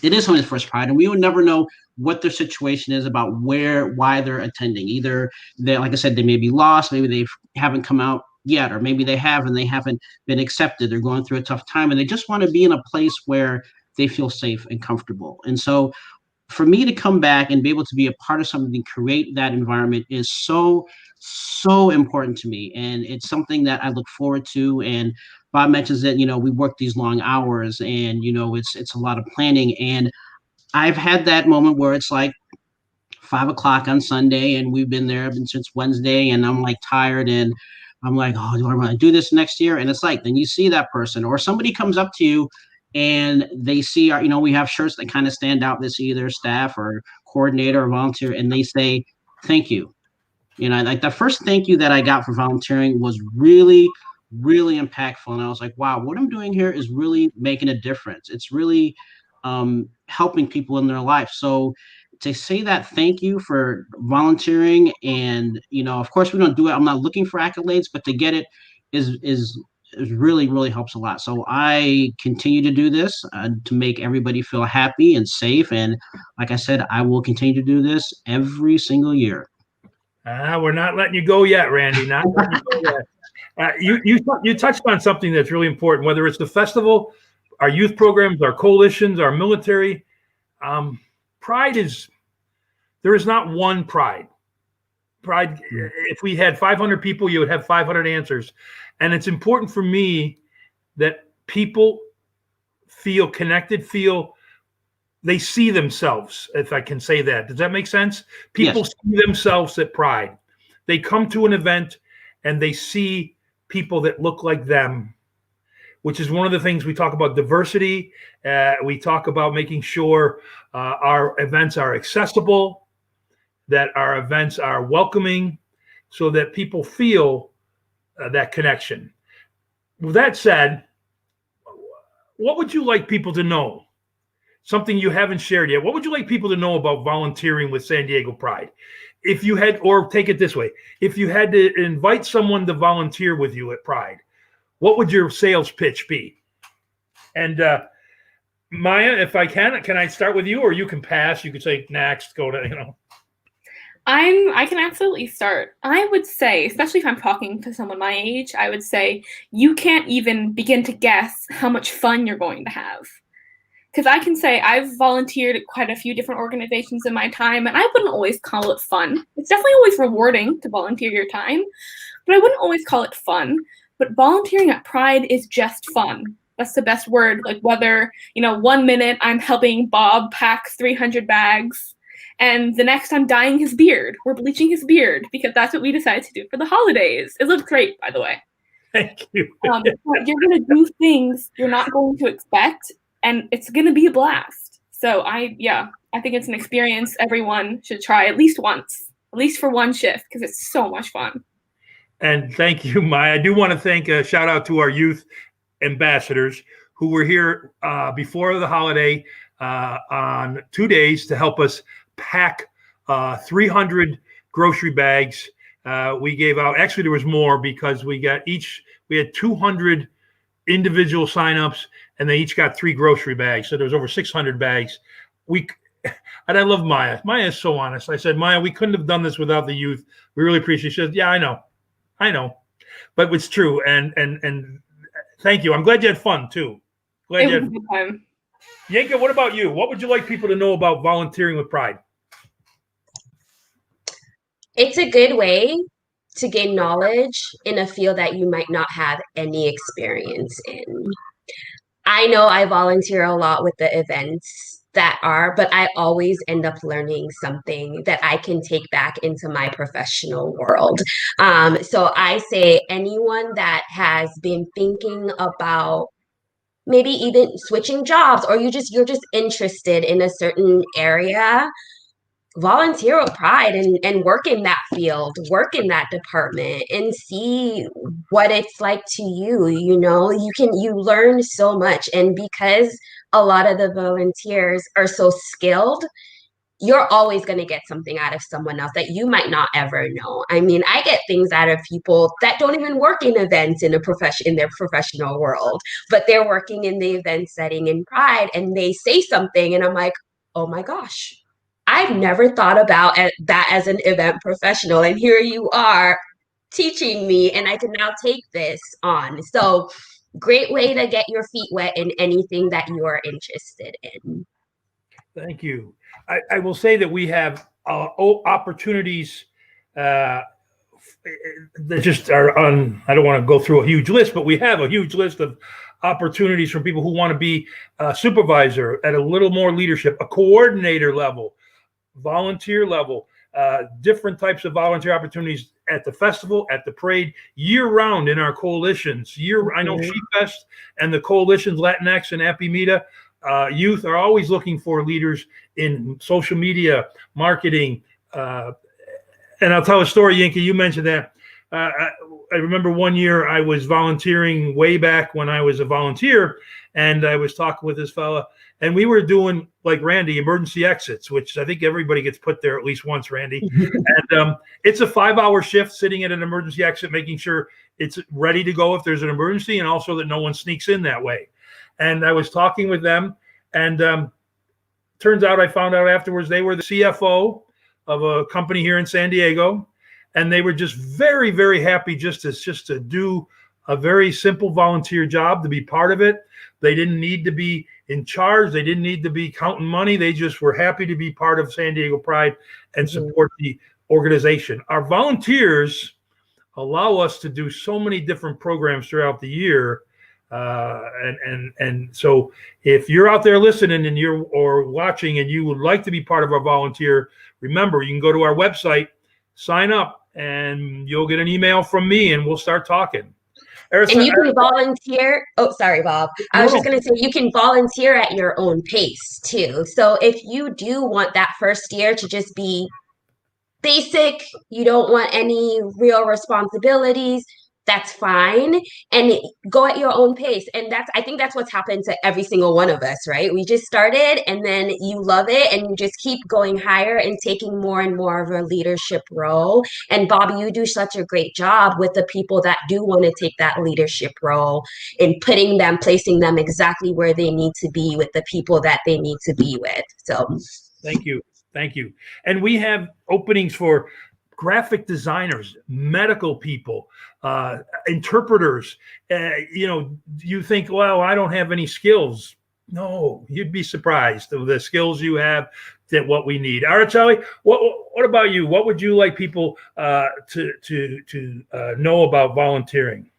it is somebody's first Pride, and we would never know what their situation is, about why they're attending. Either they, like I said, they may be lost, maybe they haven't come out yet, or maybe they have and they haven't been accepted. They're going through a tough time, and they just want to be in a place where they feel safe and comfortable. And so for me to come back and be able to be a part of something, create that environment, is so, so important to me. And it's something that I look forward to. And Bob mentions that, we work these long hours, and, it's a lot of planning. And I've had that moment where it's like 5 o'clock on Sunday, and we've been there since Wednesday, and I'm like tired, and I'm like, oh, do I want to do this next year? And it's like, then you see that person, or somebody comes up to you and they see our, we have shirts that kind of stand out. They see either staff or coordinator or volunteer, and they say, thank you. Like the first thank you that I got for volunteering was really, really impactful. And I was like, wow, what I'm doing here is really making a difference. It's really helping people in their life. So to say that thank you for volunteering, and, of course we don't do it. I'm not looking for accolades, but to get it is really, really helps a lot. So I continue to do this to make everybody feel happy and safe. And like I said, I will continue to do this every single year. We're not letting you go yet, Randy. Not letting you go yet. You touched on something that's really important, whether it's the festival, our youth programs, our coalitions, our military. Pride there is not one Pride. Pride, if we had 500 people, you would have 500 answers. And it's important for me that people feel connected, they see themselves, if I can say that. Does that make sense? People see themselves at Pride. They come to an event and they see people that look like them, which is one of the things we talk about: diversity. We talk about making sure our events are accessible, that our events are welcoming, so that people feel that connection. With that said, what would you like people to know? Something you haven't shared yet. What would you like people to know about volunteering with San Diego Pride? If you had, or take it this way, if you had to invite someone to volunteer with you at Pride, what would your sales pitch be? And Maya, if I can I start with you, or you can pass? You could say next, go to, I can absolutely start. I would say, especially if I'm talking to someone my age, I would say you can't even begin to guess how much fun you're going to have. Because I can say I've volunteered at quite a few different organizations in my time, and I wouldn't always call it fun. It's definitely always rewarding to volunteer your time, but I wouldn't always call it fun. But volunteering at Pride is just fun. That's the best word. Like whether, 1 minute I'm helping Bob pack 300 bags, and the next I'm dyeing his beard. We're bleaching his beard because that's what we decided to do for the holidays. It looks great, by the way. Thank you. But you're going to do things you're not going to expect, and it's going to be a blast. So I think it's an experience everyone should try at least once, at least for one shift, because it's so much fun. And thank you, Maya. I do want to thank a shout out to our youth ambassadors who were here before the holiday on 2 days to help us pack 300 grocery bags. We gave out, actually there was more because we had 200 individual signups and they each got 3 grocery bags. So there was over 600 bags. And I love Maya. Maya is so honest. I said, Maya, we couldn't have done this without the youth. We really appreciate it. She said, yeah, I know, but it's true. And thank you. I'm glad you had fun too. Glad you had fun time. Yinka, what about you? What would you like people to know about volunteering with Pride? It's a good way to gain knowledge in a field that you might not have any experience in. I know I volunteer a lot with the events but I always end up learning something that I can take back into my professional world. So I say anyone that has been thinking about maybe even switching jobs, or you're just interested in a certain area, volunteer with Pride and work in that field, work in that department, and see what it's like to you. You learn so much, and because a lot of the volunteers are so skilled, you're always going to get something out of someone else that you might not ever know. I mean, I get things out of people that don't even work in events in their professional world, but they're working in the event setting in Pride, and they say something and I'm like, oh my gosh, I've never thought about that as an event professional, and here you are teaching me, and I can now take this on. So great way to get your feet wet in anything that you are interested in. Thank you. I will say that we have opportunities that just are on. I don't want to go through a huge list, but we have a huge list of opportunities for people who want to be a supervisor at a little more leadership, a coordinator level, volunteer level, different types of volunteer opportunities at the festival, at the parade, year round in our coalitions. I know SheFest and the coalitions, Latinx and Apimita, youth are always looking for leaders in social media, marketing. And I'll tell a story, Yinka, you mentioned that. I remember one year I was volunteering way back when I was a volunteer, and I was talking with this fella, and we were doing, like Randy, emergency exits, which I think everybody gets put there at least once, Randy. And it's a 5-hour shift sitting at an emergency exit, making sure it's ready to go if there's an emergency, and also that no one sneaks in that way. And I was talking with them, and turns out I found out afterwards they were the CFO of a company here in San Diego, and they were just very, very happy just to do a very simple volunteer job, to be part of it. They didn't need to be in charge. They didn't need to be counting money. They just were happy to be part of San Diego Pride and support the organization. Our volunteers allow us to do so many different programs throughout the year. And so if you're out there listening and or watching and you would like to be part of our volunteer, remember, you can go to our website, sign up, and you'll get an email from me and we'll start talking. And you can volunteer. Oh, sorry, Bob. I was just going to say you can volunteer at your own pace too. So if you do want that first year to just be basic, you don't want any real responsibilities, that's fine, and go at your own pace. And I think that's what's happened to every single one of us, right? We just started, and then you love it, and you just keep going higher and taking more and more of a leadership role. And Bobby, you do such a great job with the people that do want to take that leadership role in placing them exactly where they need to be with the people that they need to be with. So thank you. Thank you. And we have openings for graphic designers, medical people, interpreters. You think, well, I don't have any skills. No, you'd be surprised of the skills you have, that what we need. Araceli, what about you? What would you like people to know about volunteering?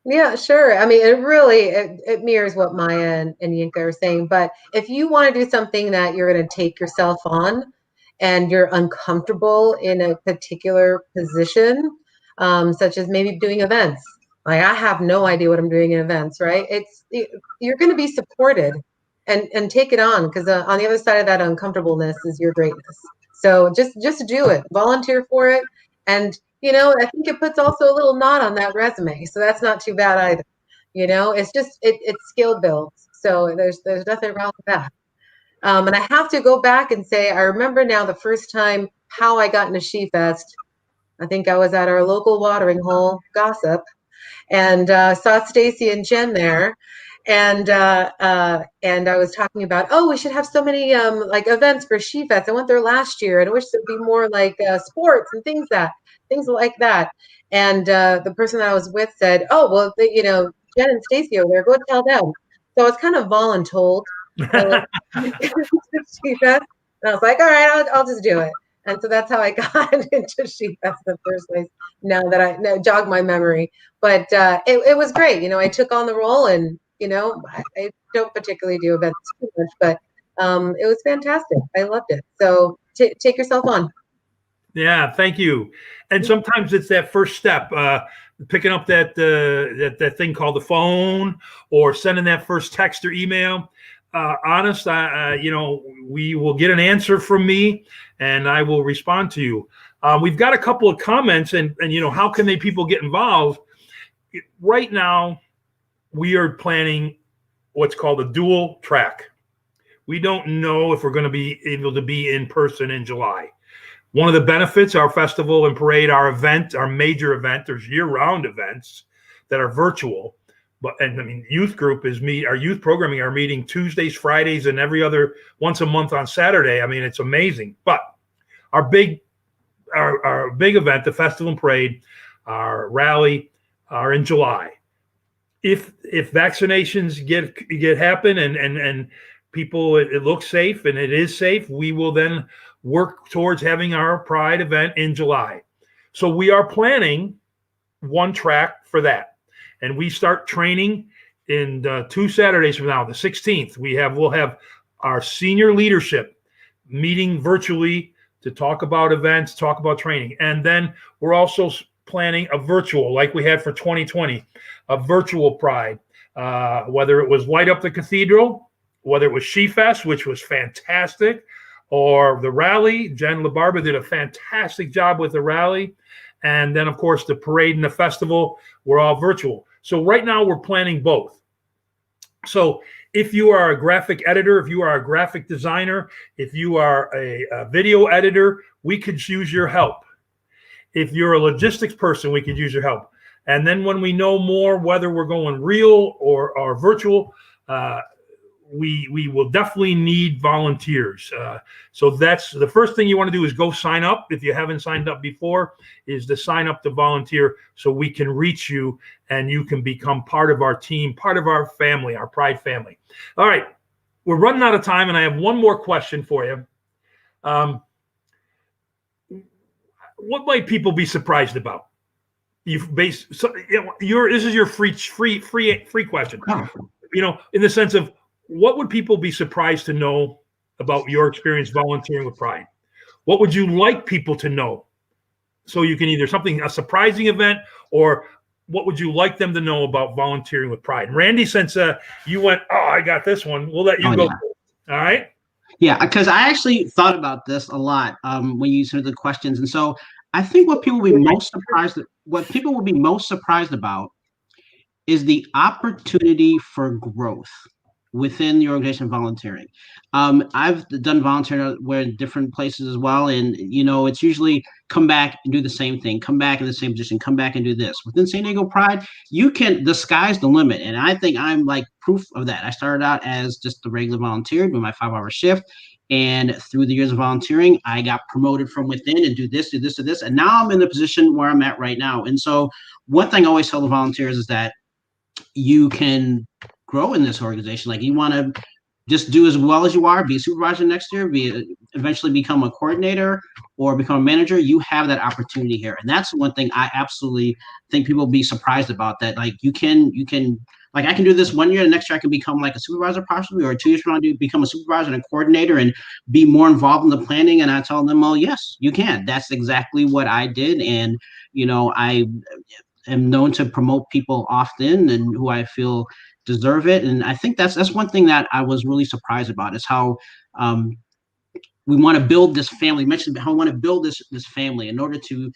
Yeah, sure. I mean, it mirrors what Maya and Yinka are saying. But if you want to do something that you're going to take yourself on and you're uncomfortable in a particular position, such as maybe doing events. Like I have no idea what I'm doing in events, right? You're going to be supported and take it on, because on the other side of that uncomfortableness is your greatness. So just do it, volunteer for it. And I think it puts also a little knot on that resume. So that's not too bad either. It's just, it's skill builds. So there's nothing wrong with that. And I have to go back and say, I remember now the first time how I got into SheFest. I think I was at our local watering hole, Gossip, and saw Stacy and Jen there. And I was talking about, we should have so many like events for SheFest. I went there last year, and I wish there'd be more like sports and things like that. And the person that I was with said, "Oh, well, Jen and Stacy over there, go tell them." So I was kind of voluntold. SheFest, and I was like, "All right, I'll just do it." And so that's how I got into SheFest in the first place. Now that I jog my memory, but it was great. I took on the role, and I don't particularly do events too much, but it was fantastic. I loved it. So take yourself on. Yeah, thank you. And sometimes it's that first step, picking up that thing called the phone, or sending that first text or email. Honest, we will get an answer from me, and I will respond to you. We've got a couple of comments, and how can people get involved? Right now, we are planning what's called a dual track. We don't know if we're going to be able to be in person in July. One of the benefits, our festival and parade, our event, our major event, there's year-round events that are virtual. Youth group our youth programming are meeting Tuesdays, Fridays, and once a month on Saturday. It's amazing. But our big event, the festival and parade, our rally, are in July. If vaccinations get happen and people, it looks safe, and it is safe, we will then work towards having our Pride event in July. So we are planning one track for that. And we start training in 2 Saturdays from now, the 16th. We'll have our senior leadership meeting virtually to talk about events, talk about training. And then we're also planning a virtual, like we had for 2020, a virtual Pride, whether it was Light Up the Cathedral, whether it was SheFest, which was fantastic, or the rally. Jen LaBarba did a fantastic job with the rally. And then, of course, the parade and the festival were all virtual. So right now we're planning both. So if you are a graphic editor, if you are a graphic designer, if you are a video editor, we could use your help. If you're a logistics person, we could use your help. And then when we know more whether we're going real or virtual, we will definitely need volunteers. So that's the first thing you want to do, is go sign up. If you haven't signed up before, is to sign up to volunteer, so we can reach you and you can become part of our team, part of our family, our Pride family. All right, we're running out of time, and I have one more question for you. What might people be surprised about? This is your free question. In the sense of, what would people be surprised to know about your experience volunteering with Pride? What would you like people to know? So you can either a surprising event, or what would you like them to know about volunteering with Pride? Randy, since you went, I got this one, we'll let you go. Yeah. All right. Yeah, because I actually thought about this a lot when you sent the questions. And so I think what people will be most surprised about is the opportunity for growth within the organization volunteering. I've done volunteering in different places as well. And, it's usually come back and do the same thing, come back in the same position, come back and do this. Within San Diego Pride, the sky's the limit. And I think I'm like proof of that. I started out as just a regular volunteer, doing my 5-hour shift. And through the years of volunteering, I got promoted from within and do this, do this, do this. And now I'm in the position where I'm at right now. And so one thing I always tell the volunteers is that you can grow in this organization. Like, you want to just do as well as you are, be a supervisor next year, eventually become a coordinator or become a manager. You have that opportunity here. And that's one thing I absolutely think people will be surprised about, that like you can, like, I can do this 1 year, the next year I can become like a supervisor possibly, or 2 years from now become a supervisor and a coordinator and be more involved in the planning. And I tell them, well, yes, you can. That's exactly what I did. And, I am known to promote people often and who I feel deserve it. And I think that's one thing that I was really surprised about, is how we want to build this family. You mentioned how we want to build this family in order to,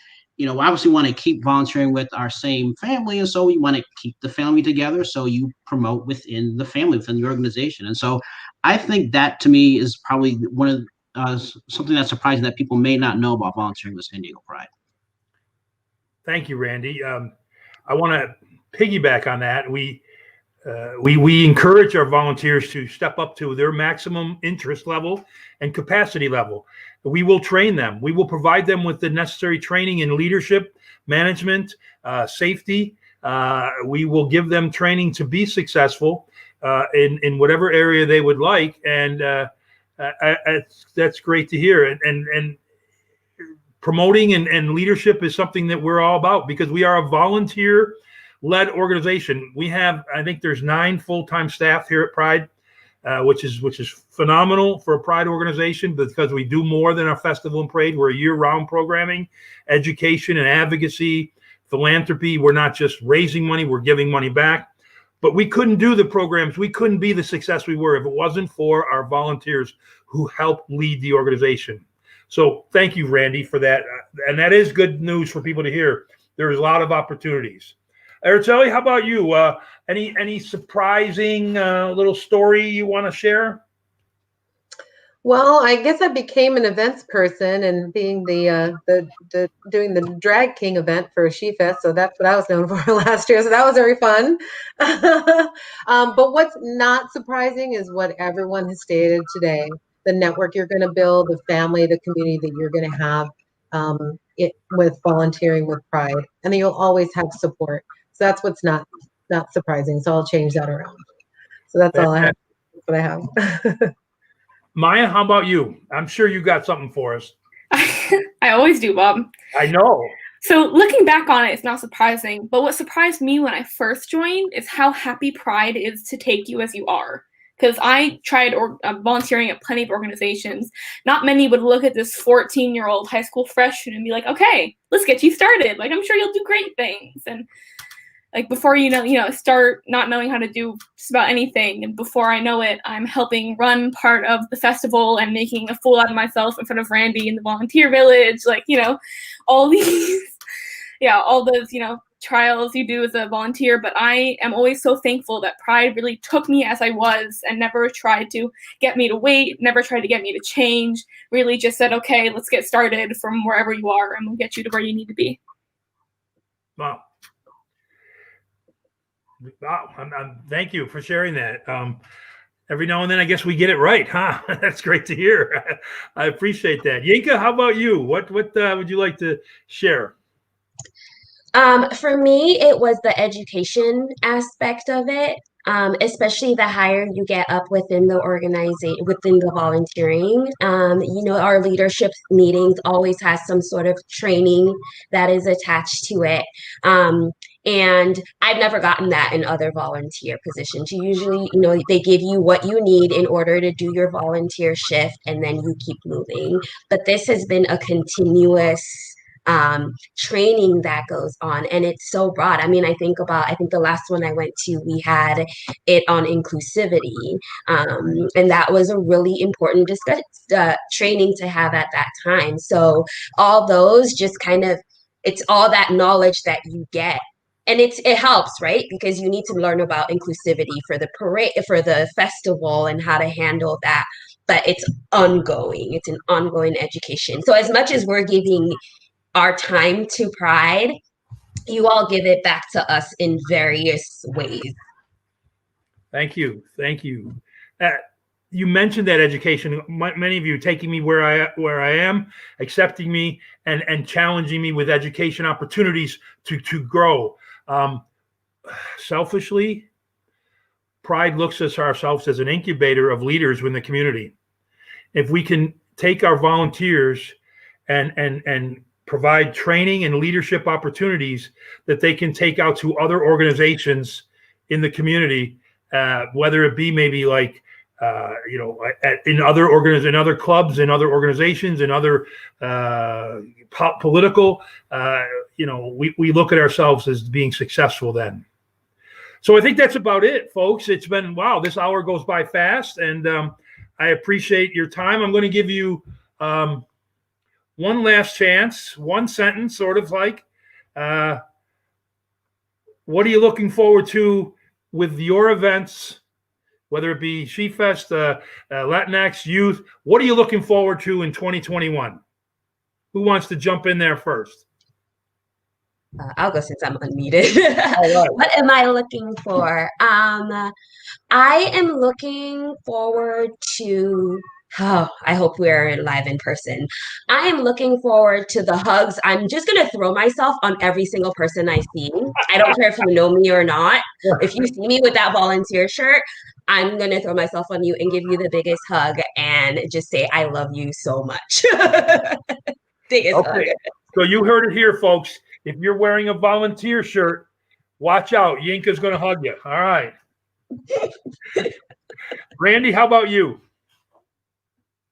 obviously want to keep volunteering with our same family. And so we want to keep the family together. So you promote within the family, within the organization. And so I think that, to me, is probably one of something that's surprising that people may not know about volunteering with San Diego Pride. Thank you, Randy. I want to piggyback on that. We encourage our volunteers to step up to their maximum interest level and capacity level. We will train them. We will provide them with the necessary training in leadership, management, safety. We will give them training to be successful in whatever area they would like. And that's great to hear. And promoting and leadership is something that we're all about, because we are a volunteer-led organization. We have, I think there's 9 full-time staff here at Pride, which is phenomenal for a Pride organization, because we do more than our festival and parade. We're a year-round programming, education and advocacy, philanthropy. We're not just raising money, we're giving money back. But we couldn't do the programs, we couldn't be the success we were if it wasn't for our volunteers who helped lead the organization. So thank you, Randy, for that. And that is good news for people to hear. There's a lot of opportunities. Araceli, how about you? Any surprising little story you want to share? Well, I guess I became an events person, and being the doing the Drag King event for She-Fest, so that's what I was known for last year. So that was very fun. But what's not surprising is what everyone has stated today: the network you're going to build, the family, the community that you're going to have with volunteering with Pride, and then you'll always have support. So that's what's not surprising. So I'll change that around. So that's all I have. That's what I have. Maya, how about you? I'm sure you got something for us. I always do, Bob. I know. So looking back on it, it's not surprising. But what surprised me when I first joined is how happy Pride is to take you as you are. Because I tried volunteering at plenty of organizations. Not many would look at this 14-year-old high school freshman and be like, okay, let's get you started. Like, I'm sure you'll do great things. And like, before start not knowing how to do just about anything. And before I know it, I'm helping run part of the festival and making a fool out of myself in front of Randy in the volunteer village. Like, all these, all those, trials you do as a volunteer. But I am always so thankful that Pride really took me as I was and never tried to get me to wait, never tried to get me to change, really just said, okay, let's get started from wherever you are and we'll get you to where you need to be. Wow. Thank you for sharing that. Every now and then, I guess we get it right, huh? That's great to hear. I appreciate that. Yinka, how about you? What would you like to share? For me, it was the education aspect of it, especially the higher you get up within the organization, within the volunteering. Our leadership meetings always has some sort of training that is attached to it. And I've never gotten that in other volunteer positions. You usually, they give you what you need in order to do your volunteer shift, and then you keep moving. But this has been a continuous training that goes on, and it's so broad. I mean, I think the last one I went to, we had it on inclusivity, and that was a really important training to have at that time. So all those just it's all that knowledge that you get. And it helps, right? Because you need to learn about inclusivity for the parade, for the festival, and how to handle that. But it's ongoing. It's an ongoing education. So as much as we're giving our time to Pride, you all give it back to us in various ways. Thank you. you mentioned that education. Many of you taking me where I am, accepting me, and challenging me with education opportunities to grow. Selfishly, Pride looks at ourselves as an incubator of leaders in the community. If we can take our volunteers and provide training and leadership opportunities that they can take out to other organizations in the community, whether it be maybe like in other clubs, in other organizations, in other political, we look at ourselves as being successful then. So I think that's about it, folks. It's been, wow, this hour goes by fast, and I appreciate your time. I'm going to give you one last chance, one sentence, sort of like, what are you looking forward to with your events, whether it be SheFest, Latinx, youth? What are you looking forward to in 2021? Who wants to jump in there first? I'll go since I'm unmuted. All right. What am I looking for? I am looking forward to, I hope we're live in person. I am looking forward to the hugs. I'm just going to throw myself on every single person I see. I don't care if you know me or not. If you see me with that volunteer shirt, I'm going to throw myself on you and give you the biggest hug and just say, I love you so much. Biggest hug. So you heard it here, folks. If you're wearing a volunteer shirt, watch out. Yinka's going to hug you. All right. Randy, how about you?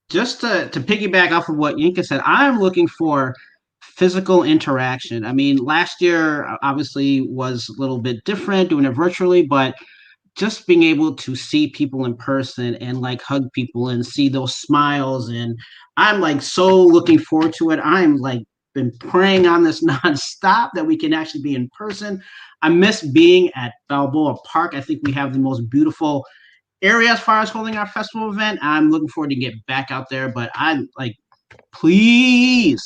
Just to piggyback off of what Yinka said, I'm looking for physical interaction. I mean, last year obviously was a little bit different doing it virtually, but just being able to see people in person and like hug people and see those smiles. And I'm like so looking forward to it. I'm like been praying on this nonstop that we can actually be in person. I miss being at Balboa Park. I think we have the most beautiful area as far as holding our festival event. I'm looking forward to get back out there, but I'm like, please,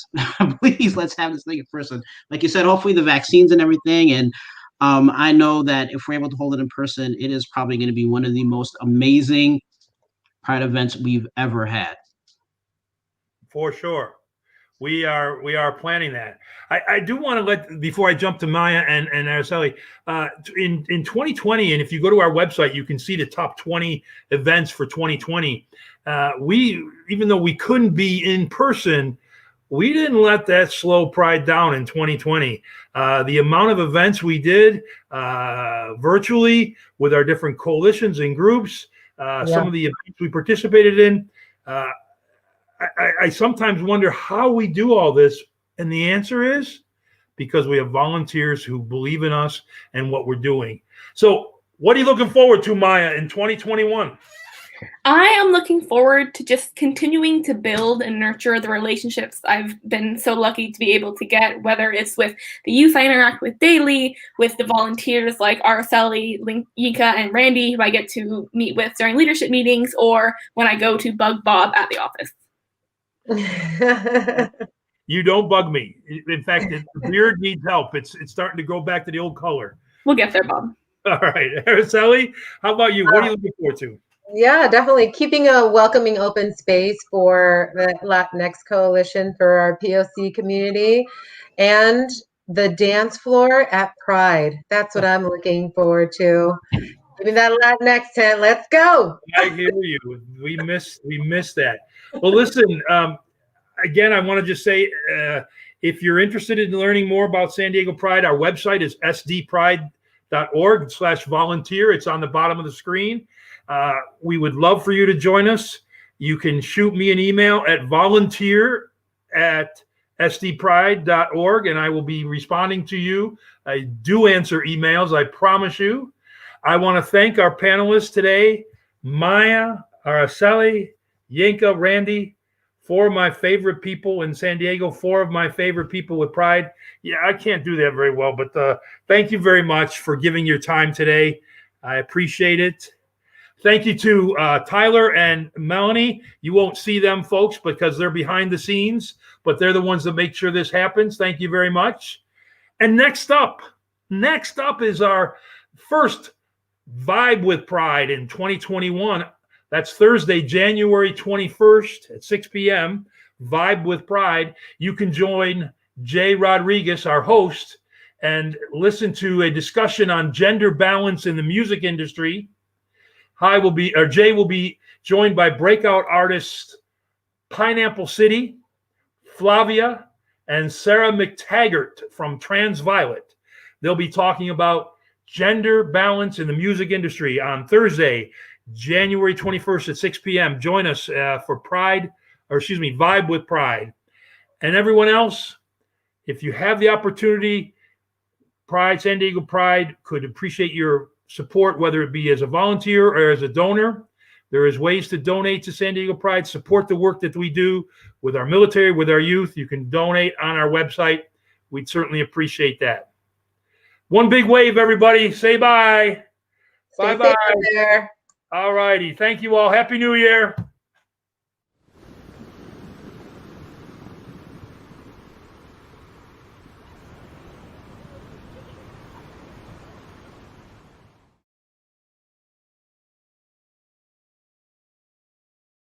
please, let's have this thing in person. Like you said, hopefully the vaccines and everything. And I know that if we're able to hold it in person, it is probably going to be one of the most amazing Pride events we've ever had. For sure. We are planning that. I do want to before I jump to Maya and Araceli, in 2020, and if you go to our website, you can see the top 20 events for 2020. Even though we couldn't be in person, we didn't let that slow Pride down in 2020. The amount of events we did virtually with our different coalitions and groups, some of the events we participated in, I sometimes wonder how we do all this. And the answer is because we have volunteers who believe in us and what we're doing. So what are you looking forward to, Maya, in 2021? I am looking forward to just continuing to build and nurture the relationships I've been so lucky to be able to get, whether it's with the youth I interact with daily, with the volunteers like Araceli, Yinka, and Randy, who I get to meet with during leadership meetings, or when I go to bug Bob at the office. You don't bug me. In fact, the beard needs help. It's starting to go back to the old color. We'll get there, Bob. All right. Araceli, how about you? What are you looking forward to? Yeah, definitely keeping a welcoming open space for the Latinx Coalition for our POC community and the dance floor at Pride. That's what I'm looking forward to. Give me that Latinx tent. Let's go. I hear you. We miss that. Well, listen, again, I want to just say, if you're interested in learning more about San Diego Pride, our website is sdpride.org/volunteer. It's on the bottom of the screen. We would love for you to join us. You can shoot me an email at volunteer@sdpride.org, and I will be responding to you. I do answer emails, I promise you. I want to thank our panelists today, Maya, Araceli, Yinka, Randy, 4 of my favorite people in San Diego, 4 of my favorite people with Pride. Yeah, I can't do that very well, but thank you very much for giving your time today. I appreciate it. Thank you to Tyler and Melanie. You won't see them, folks, because they're behind the scenes, but they're the ones that make sure this happens. Thank you very much. And next up is our first Vibe with Pride in 2021. That's Thursday, January 21st at 6 p.m. Vibe with Pride. You can join Jay Rodriguez, our host, and listen to a discussion on gender balance in the music industry. Jay will be joined by breakout artists Pineapple City, Flavia, and Sarah McTaggart from Transviolet. They'll be talking about gender balance in the music industry on Thursday, January 21st at 6 p.m. Join us for Vibe with Pride. And everyone else, if you have the opportunity, San Diego Pride could appreciate your support, whether it be as a volunteer or as a donor. There is ways to donate to San Diego Pride, support the work that we do with our military, with our youth. You can donate on our website. We'd certainly appreciate that. One big wave, everybody. Say bye. Stay Bye-bye. safe out there. All righty. Thank you all. Happy New Year.